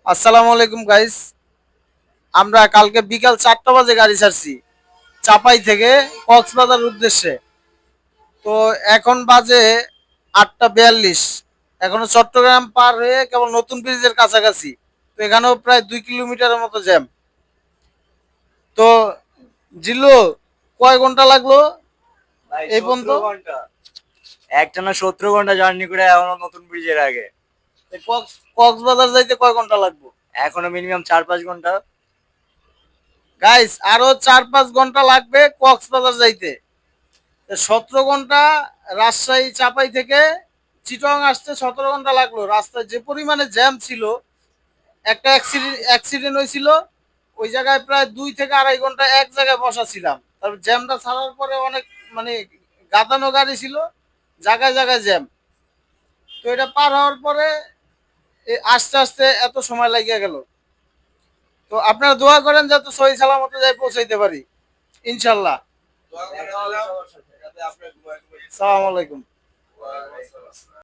আসসালামু আলাইকুম গাইস। আমরা কালকে বিকাল 4টা বাজে গাড়ি ছাড়ছি চাপাই থেকে কক্সবাজার উদ্দেশ্যে। তো এখন বাজে 8টা 42। এখনো চট্টগ্রাম পার হয়ে কেবল নতুন ব্রিজের কাছাকাছি। তো এখানেও প্রায় 2 কিলোমিটারের মতো জ্যাম। তো জিল্লু, কয় ঘন্টা লাগলো ভাই এই পর্যন্ত? 17 ঘন্টা, একটানা 17 ঘন্টা জার্নি করে এখনো নতুন ব্রিজের আগে। কক্সবাজার যাইতে কয় ঘন্টা লাগবে? এখনো মিনিমাম 4-5 ঘন্টা। গাইস, আরো 4-5 ঘন্টা লাগবে কক্সবাজার যাইতে। 17 ঘন্টা। রাজশাহী চাপাই থেকে চিটং আসতে 17 ঘন্টা লাগলো। রাস্তায় যে পরিমাণে জ্যাম ছিল, একটা অ্যাক্সিডেন্ট হয়েছিল। ওই জায়গায় প্রায় 2 থেকে আড়াই ঘন্টা এক জায়গায় বসা ছিলাম। তারপর জ্যামটা ছাড়ার পরে অনেক মানে গাদানো গাড়ি ছিল, জায়গায় জায়গায় জ্যাম। তো এটা পার হওয়ার পরে আস্তে আস্তে এত সময় লাগিয়ে গেল। তো আপনারা দোয়া করেন যাতে সহি সালামতে যাই পৌঁছাইতে পারি ইনশাল্লাহ। সালাম আলাইকুম।